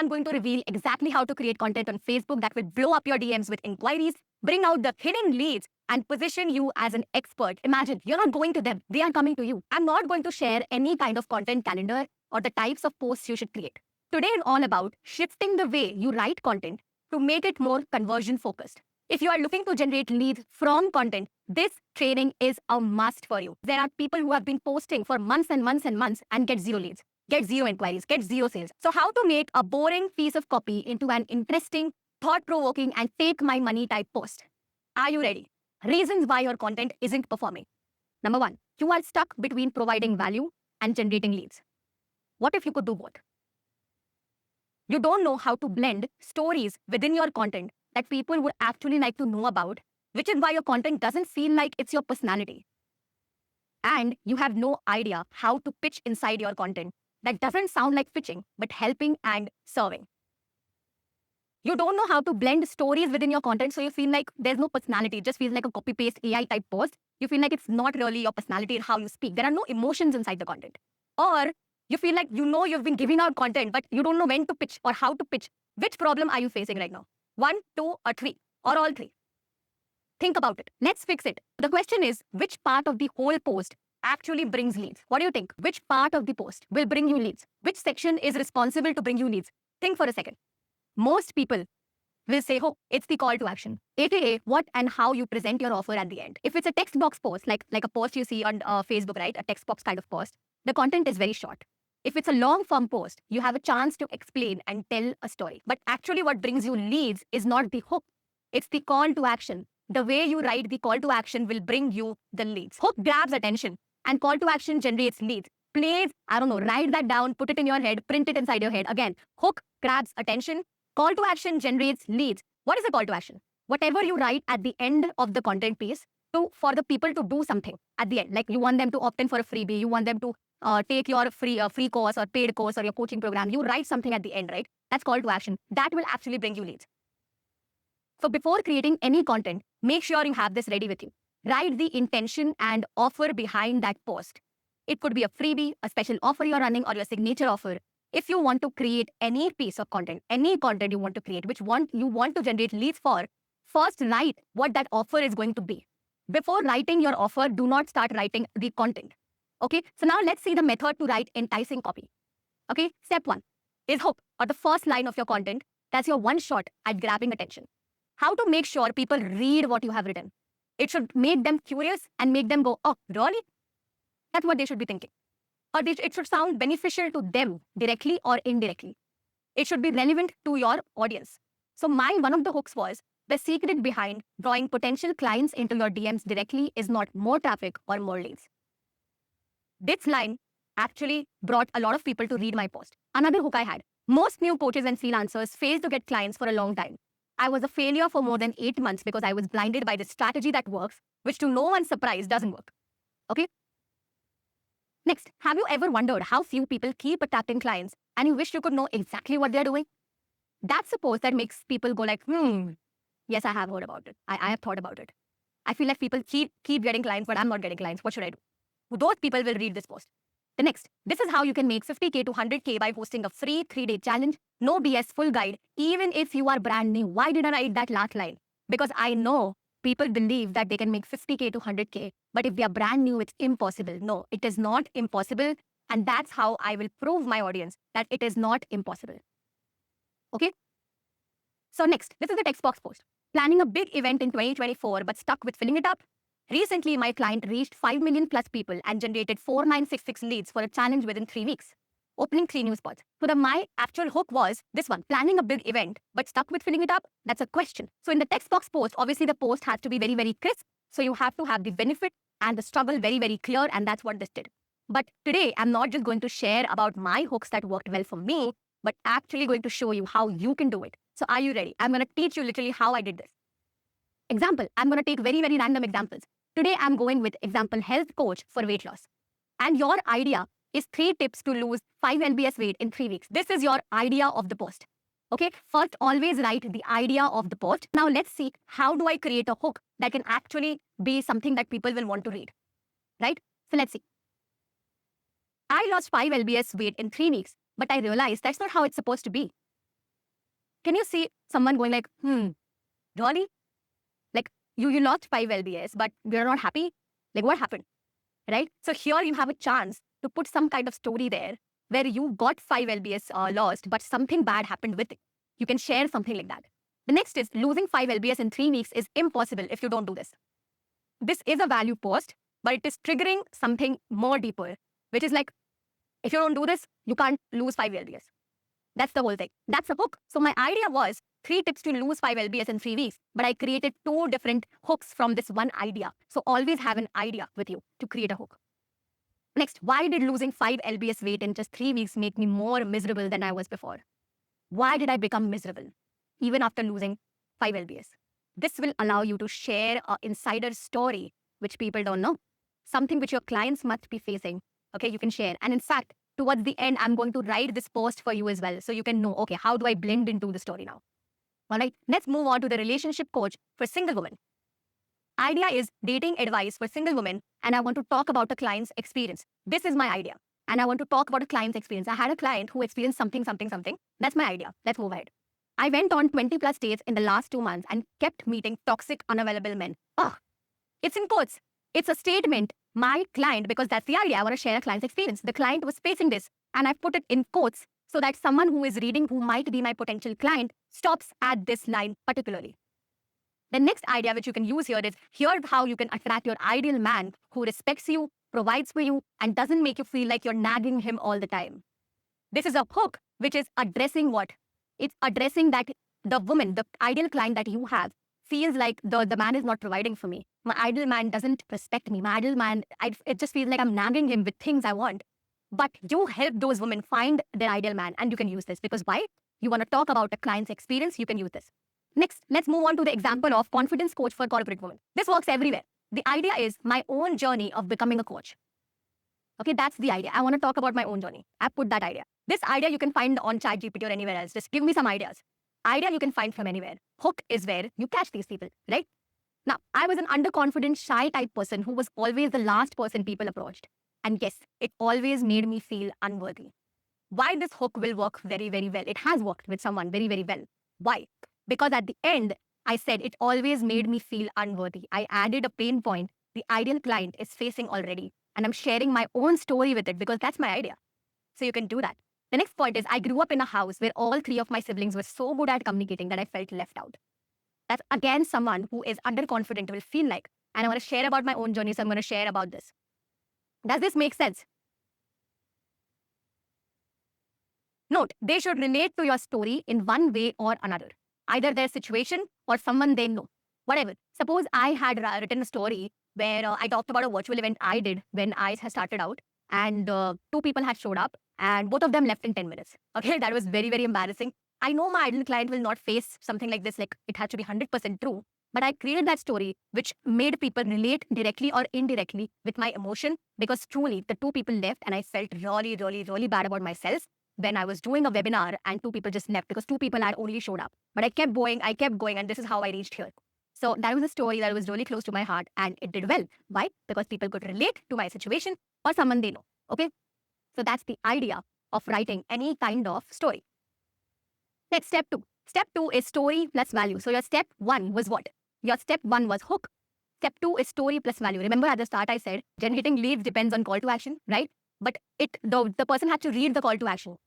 I'm going to reveal exactly how to create content on Facebook that will blow up your DMs with inquiries, bring out the hidden leads, and position you as an expert. Imagine you're not going to them, they are coming to you. I'm not going to share any kind of content calendar or the types of posts you should create. Today is all about shifting the way you write content to make it more conversion focused. If you are looking to generate leads from content, this training is a must for you. There are people who have been posting for months and months and months and get zero leads, get zero inquiries, get zero sales. So how to make a boring piece of copy into an interesting, thought-provoking, and take my money type post. Are you ready? Reasons why your content isn't performing. Number one, you are stuck between providing value and generating leads. What if you could do both? You don't know how to blend stories within your content that people would actually like to know about, which is why your content doesn't feel like it's your personality. And you have no idea how to pitch inside your content that doesn't sound like pitching, but helping and serving. You don't know how to blend stories within your content so you feel like there's no personality. It just feels like a copy-paste AI type post. You feel like it's not really your personality and how you speak. There are no emotions inside the content. Or you feel like you've been giving out content, but you don't know when to pitch or how to pitch. Which problem are you facing right now? 1, 2, or 3, or all 3? Think about it. Let's fix it. The question is, which part of the whole post actually brings leads? What do you think? Which part of the post will bring you leads? Which section is responsible to bring you leads? Think for a second. Most people will say, oh, it's the call to action, aka what and how you present your offer at the end. If it's a text box post, like a post you see on Facebook, right? A text box kind of post, the content is very short. If it's a long form post, you have a chance to explain and tell a story. But actually what brings you leads is not the hook. It's the call to action. The way you write the call to action will bring you the leads. Hook grabs attention and call to action generates leads. Please, write that down, put it in your head, print it inside your head. Again, hook grabs attention, call to action generates leads. What is a call to action? Whatever you write at the end of the content piece for the people to do something at the end. Like you want them to opt in for a freebie, you want them to take your free course or paid course or your coaching program. You write something at the end, right? That's call to action. That will actually bring you leads. So before creating any content, make sure you have this ready with you. Write the intention and offer behind that post. It could be a freebie, a special offer you're running, or your signature offer. If you want to create any piece of content, any content you want to create, you want to generate leads for, first write what that offer is going to be. Before writing your offer, do not start writing the content. Okay, so now let's see the method to write enticing copy. Okay, step 1 is hook, or the first line of your content. That's your one shot at grabbing attention. How to make sure people read what you have written. It should make them curious and make them go, oh, really? That's what they should be thinking. Or it should sound beneficial to them directly or indirectly. It should be relevant to your audience. So one of the hooks was, the secret behind drawing potential clients into your DMs directly is not more traffic or more leads. This line actually brought a lot of people to read my post. Another hook I had. Most new coaches and freelancers fail to get clients for a long time. I was a failure for more than 8 months because I was blinded by the strategy that works, which to no one's surprise doesn't work. Okay? Next, have you ever wondered how few people keep attracting clients and you wish you could know exactly what they're doing? That's a post that makes people go like, yes, I have heard about it. I have thought about it. I feel like people keep getting clients, but I'm not getting clients. What should I do? Those people will read this post. The next, this is how you can make 50K to 100K by hosting a free 3-day challenge. No BS, full guide, even if you are brand new. Why did I write that last line? Because I know people believe that they can make 50K to 100K, but if they are brand new, it's impossible. No, it is not impossible. And that's how I will prove my audience that it is not impossible. Okay? So next, this is the text box post. Planning a big event in 2024, but stuck with filling it up. Recently, my client reached 5 million plus people and generated 4966 leads for a challenge within 3 weeks. Opening 3 new spots. So my actual hook was this one, planning a big event, but stuck with filling it up. That's a question. So in the text box post, obviously the post has to be very, very crisp. So you have to have the benefit and the struggle very, very clear. And that's what this did. But today, I'm not just going to share about my hooks that worked well for me, but actually going to show you how you can do it. So are you ready? I'm going to teach you literally how I did this. Example, I'm going to take very, very random examples. Today, I'm going with example health coach for weight loss. And your idea is 3 tips to lose 5 lbs weight in 3 weeks. This is your idea of the post. Okay, first always write the idea of the post. Now let's see, how do I create a hook that can actually be something that people will want to read, right? So let's see. I lost 5 lbs weight in 3 weeks, but I realized that's not how it's supposed to be. Can you see someone going like, really? Like you lost 5 LBS, but you're not happy? Like what happened? Right? So here you have a chance to put some kind of story there where you got 5 LBS lost, but something bad happened with it. You can share something like that. The next is losing 5 LBS in 3 weeks is impossible if you don't do this. This is a value post, but it is triggering something more deeper, which is like, if you don't do this, you can't lose 5 LBS. That's the whole thing. That's a hook. So my idea was 3 tips to lose 5 LBS in 3 weeks, but I created 2 different hooks from this one idea. So always have an idea with you to create a hook. Next, why did losing 5 LBS weight in just 3 weeks make me more miserable than I was before? Why did I become miserable even after losing 5 LBS? This will allow you to share an insider story which people don't know, something which your clients must be facing. Okay, you can share. And in fact, towards the end, I'm going to write this post for you as well. So you can know, okay, how do I blend into the story now? All right, let's move on to the relationship coach for single women. Idea is dating advice for single women. And I want to talk about a client's experience. This is my idea. And I want to talk about a client's experience. I had a client who experienced something. That's my idea. Let's move ahead. I went on 20 plus dates in the last 2 months and kept meeting toxic, unavailable men. It's in quotes. It's a statement. My client, because that's the idea, I want to share a client's experience. The client was facing this and I put it in quotes so that someone who is reading, who might be my potential client, stops at this line particularly. The next idea which you can use here is here's how you can attract your ideal man who respects you, provides for you, and doesn't make you feel like you're nagging him all the time. This is a hook which is addressing what? It's addressing that the woman, the ideal client that you have, feels like the man is not providing for me. My ideal man doesn't respect me. My ideal man, it just feels like I'm nagging him with things I want. But you help those women find their ideal man, and you can use this because why? You want to talk about a client's experience, you can use this. Next, let's move on to the example of confidence coach for corporate women. This works everywhere. The idea is my own journey of becoming a coach. Okay, that's the idea. I want to talk about my own journey. I put that idea. This idea you can find on ChatGPT or anywhere else. Just give me some ideas. Idea you can find from anywhere. Hook is where you catch these people, right? Now, I was an underconfident, shy type person who was always the last person people approached. And yes, it always made me feel unworthy. Why this hook will work very, very well? It has worked with someone very, very well. Why? Because at the end, I said it always made me feel unworthy. I added a pain point the ideal client is facing already. And I'm sharing my own story with it because that's my idea. So you can do that. The next point is I grew up in a house where all 3 of my siblings were so good at communicating that I felt left out. That's again someone who is underconfident will feel like. And I want to share about my own journey, so I'm going to share about this. Does this make sense? Note, they should relate to your story in one way or another. Either their situation or someone they know. Whatever. Suppose I had written a story where I talked about a virtual event I did when I had started out. And 2 people had showed up and both of them left in 10 minutes. Okay, that was very, very embarrassing. I know my ideal client will not face something like this, like it had to be 100% true. But I created that story which made people relate directly or indirectly with my emotion because truly the 2 people left and I felt really, really, really bad about myself when I was doing a webinar and 2 people just left because 2 people had only showed up. But I kept going, and this is how I reached here. So that was a story that was really close to my heart and it did well. Why? Because people could relate to my situation or someone they know. Okay? So that's the idea of writing any kind of story. Next, step 2. Step 2 is story plus value. So your step 1 was what? Your step 1 was hook. Step 2 is story plus value. Remember at the start I said generating leads depends on call to action, right? But the person had to read the call to action.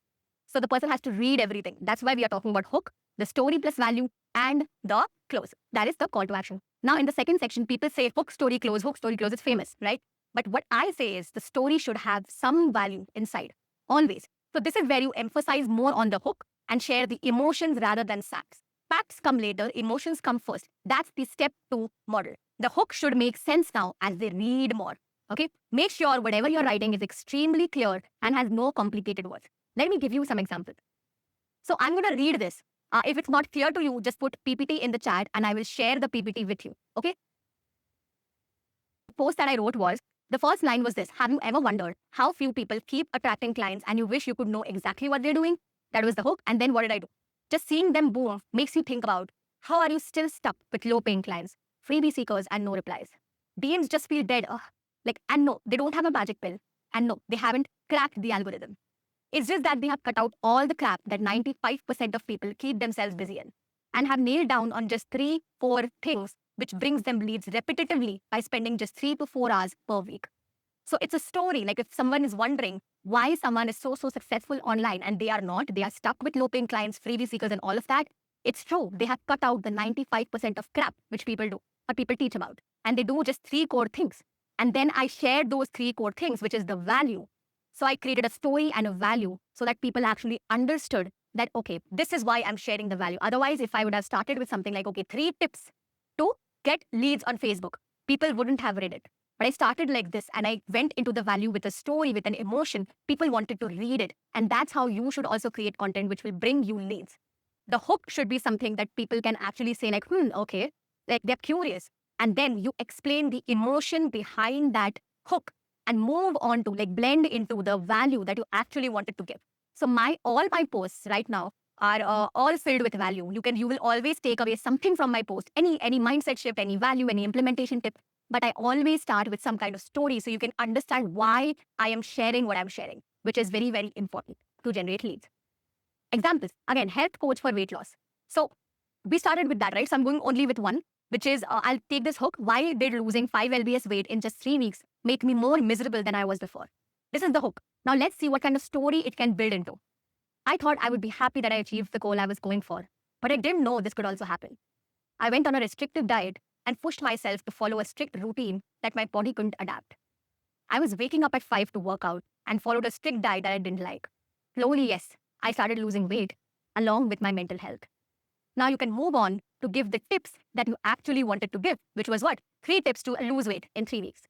So the person has to read everything. That's why we are talking about hook, the story plus value, and the close. That is the call to action. Now in the second section, people say hook, story, close. It's famous, right? But what I say is the story should have some value inside, always. So this is where you emphasize more on the hook and share the emotions rather than facts. Facts come later, emotions come first. That's the step 2 model. The hook should make sense now as they read more. Okay? Make sure whatever you're writing is extremely clear and has no complicated words. Let me give you some examples. So I'm going to read this. If it's not clear to you, just put PPT in the chat and I will share the PPT with you. Okay? The post that I wrote was, the first line was this: have you ever wondered how few people keep attracting clients and you wish you could know exactly what they're doing? That was the hook. And then what did I do? Just seeing them boom makes you think about how are you still stuck with low paying clients, freebie seekers and no replies. DMs just feel dead. And no, they don't have a magic pill. And no, they haven't cracked the algorithm. It's just that they have cut out all the crap that 95% of people keep themselves busy in and have nailed down on just 3-4 things which brings them leads repetitively by spending just 3 to 4 hours per week. So it's a story. Like if someone is wondering why someone is so successful online and they are not, they are stuck with low paying clients, freebie seekers, and all of that. It's true. They have cut out the 95% of crap which people do or people teach about. And they do just 3 core things. And then I shared those 3 core things, which is the value. So I created a story and a value so that people actually understood that, okay, this is why I'm sharing the value. Otherwise, if I would have started with something like, okay, 3 tips to get leads on Facebook, people wouldn't have read it. But I started like this and I went into the value with a story, with an emotion. People wanted to read it. And that's how you should also create content which will bring you leads. The hook should be something that people can actually say like, okay, like they're curious. And then you explain the emotion behind that hook and move on to like blend into the value that you actually wanted to give. So all my posts right now are all filled with value. You will always take away something from my post, any mindset shift, any value, any implementation tip. But I always start with some kind of story so you can understand why I am sharing what I'm sharing, which is very, very important to generate leads. Examples, again, health coach for weight loss. So we started with that, right? So I'm going only with one, which is I'll take this hook. Why did losing 5 lbs weight in just 3 weeks make me more miserable than I was before? This is the hook. Now let's see what kind of story it can build into. I thought I would be happy that I achieved the goal I was going for, but I didn't know this could also happen. I went on a restrictive diet and pushed myself to follow a strict routine that my body couldn't adapt. I was waking up at 5 to work out and followed a strict diet that I didn't like. Slowly, yes, I started losing weight along with my mental health. Now you can move on to give the tips that you actually wanted to give, which was what? 3 tips to lose weight in 3 weeks.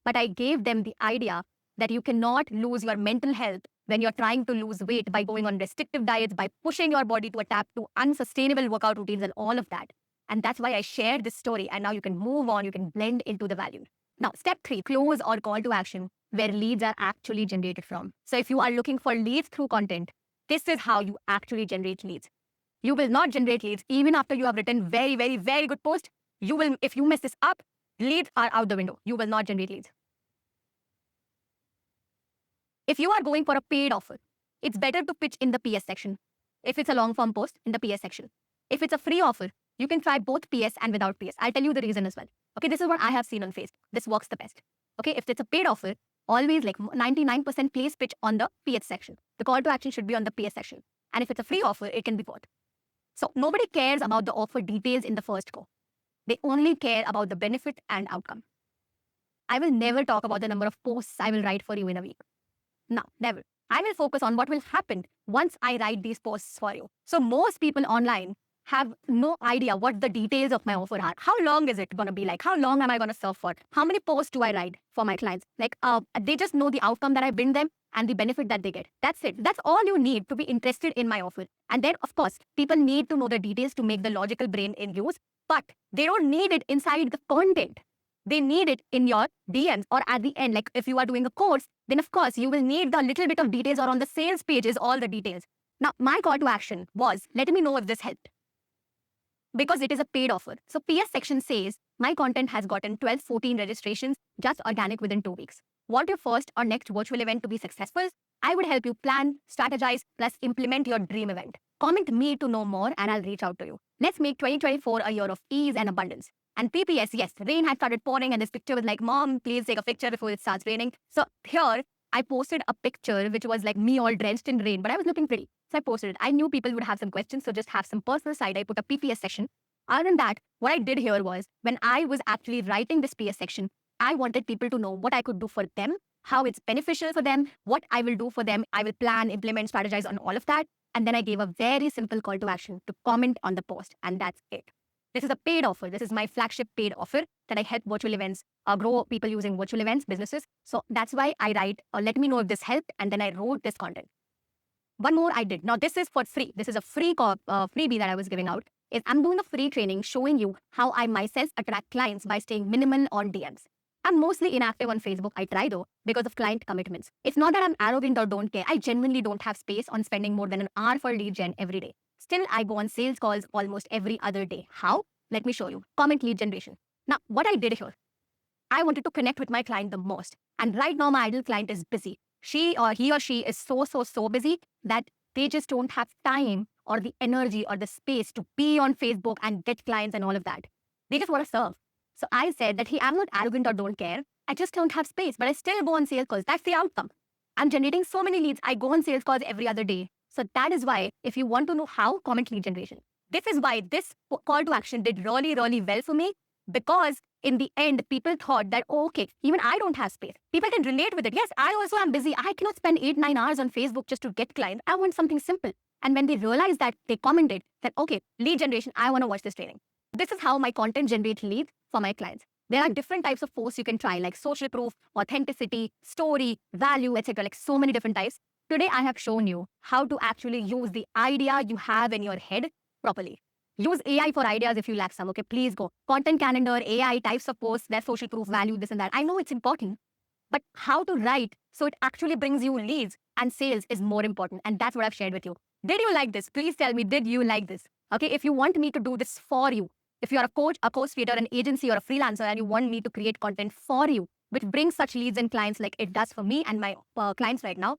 But I gave them the idea that you cannot lose your mental health when you're trying to lose weight by going on restrictive diets, by pushing your body to adapt to unsustainable workout routines and all of that. And that's why I shared this story. And now you can move on, you can blend into the value. Now, step 3, close or call to action, where leads are actually generated from. So if you are looking for leads through content, this is how you actually generate leads. You will not generate leads even after you have written very, very, very good post. You will, if you mess this up, leads are out the window. You will not generate leads. If you are going for a paid offer, it's better to pitch in the PS section. If it's a long form post, in the PS section. If it's a free offer, you can try both PS and without PS. I'll tell you the reason as well. Okay, this is what I have seen on Facebook. This works the best. Okay, if it's a paid offer, always like 99% please pitch on the PS section. The call to action should be on the PS section. And if it's a free offer, it can be both. So nobody cares about the offer details in the first go. They only care about the benefit and outcome. I will never talk about the number of posts I will write for you in a week. No, never. I will focus on what will happen once I write these posts for you. So most people online have no idea what the details of my offer are. How long is it going to be like? How long am I going to serve for? How many posts do I write for my clients? Like, they just know the outcome that I bring them and the benefit that they get. That's it. That's all you need to be interested in my offer. And then, of course, people need to know the details to make the logical brain in use, but they don't need it inside the content. They need it in your DMs or at the end. Like if you are doing a course, then of course you will need the little bit of details, or on the sales pages, all the details. Now, my call to action was, let me know if this helped, because it is a paid offer. So PS section says, my content has gotten 12-14 registrations just organic within 2 weeks. Want your first or next virtual event to be successful? I would help you plan, strategize, plus implement your dream event. Comment me to know more and I'll reach out to you. Let's make 2024 a year of ease and abundance. And PPS, yes, rain had started pouring and this picture was like, Mom, please take a picture before it starts raining. So here, I posted a picture which was like me all drenched in rain, but I was looking pretty. So I posted it. I knew people would have some questions, so just have some personal side. I put a PPS section. Other than that, what I did here was, when I was actually writing this PS section, I wanted people to know what I could do for them, how it's beneficial for them, what I will do for them. I will plan, implement, strategize on all of that. And then I gave a very simple call to action to comment on the post. And that's it. This is a paid offer. This is my flagship paid offer that I help virtual events grow people using virtual events, businesses. So that's why I write, let me know if this helped. And then I wrote this content. One more I did. Now, this is for free. This is a free freebie that I was giving out. I'm doing a free training showing you how I myself attract clients by staying minimal on DMs. I'm mostly inactive on Facebook. I try though, because of client commitments. It's not that I'm arrogant or don't care. I genuinely don't have space on spending more than an hour for lead gen every day. Still, I go on sales calls almost every other day. How? Let me show you. Comment lead generation. Now, what I did here, I wanted to connect with my client the most. And right now, my ideal client is busy. he or she is so busy that they just don't have time or the energy or the space to be on Facebook and get clients and all of that. They just want to serve. So I said that, hey, I'm not arrogant or don't care. I just don't have space, but I still go on sales calls. That's the outcome. I'm generating so many leads. I go on sales calls every other day. So that is why, if you want to know how, comment lead generation. This is why this call to action did really, really well for me, because in the end, people thought that, oh, okay, even I don't have space. People can relate with it. Yes, I also am busy. I cannot spend 8-9 hours on Facebook just to get clients. I want something simple. And when they realized that, they commented that, okay, lead generation, I want to watch this training. This is how my content generates leads for my clients. There are different types of posts you can try, like social proof, authenticity, story, value, etc. Like so many different types. Today, I have shown you how to actually use the idea you have in your head properly. Use AI for ideas if you lack some. Okay, please go. Content calendar, AI, types of posts, their social proof, value, this and that. I know it's important, but how to write so it actually brings you leads and sales is more important. And that's what I've shared with you. Did you like this? Please tell me, did you like this? Okay, if you want me to do this for you, if you're a coach, a course creator, an agency, or a freelancer, and you want me to create content for you, which brings such leads and clients like it does for me and my clients right now,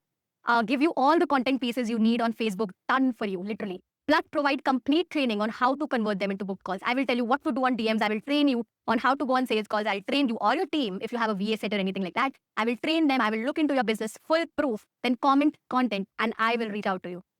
give you all the content pieces you need on Facebook done for you, literally. Plus, provide complete training on how to convert them into book calls. I will tell you what to do on DMs. I will train you on how to go on sales calls. I'll train you or your team if you have a VA set or anything like that. I will train them. I will look into your business, full proof, then comment content, and I will reach out to you.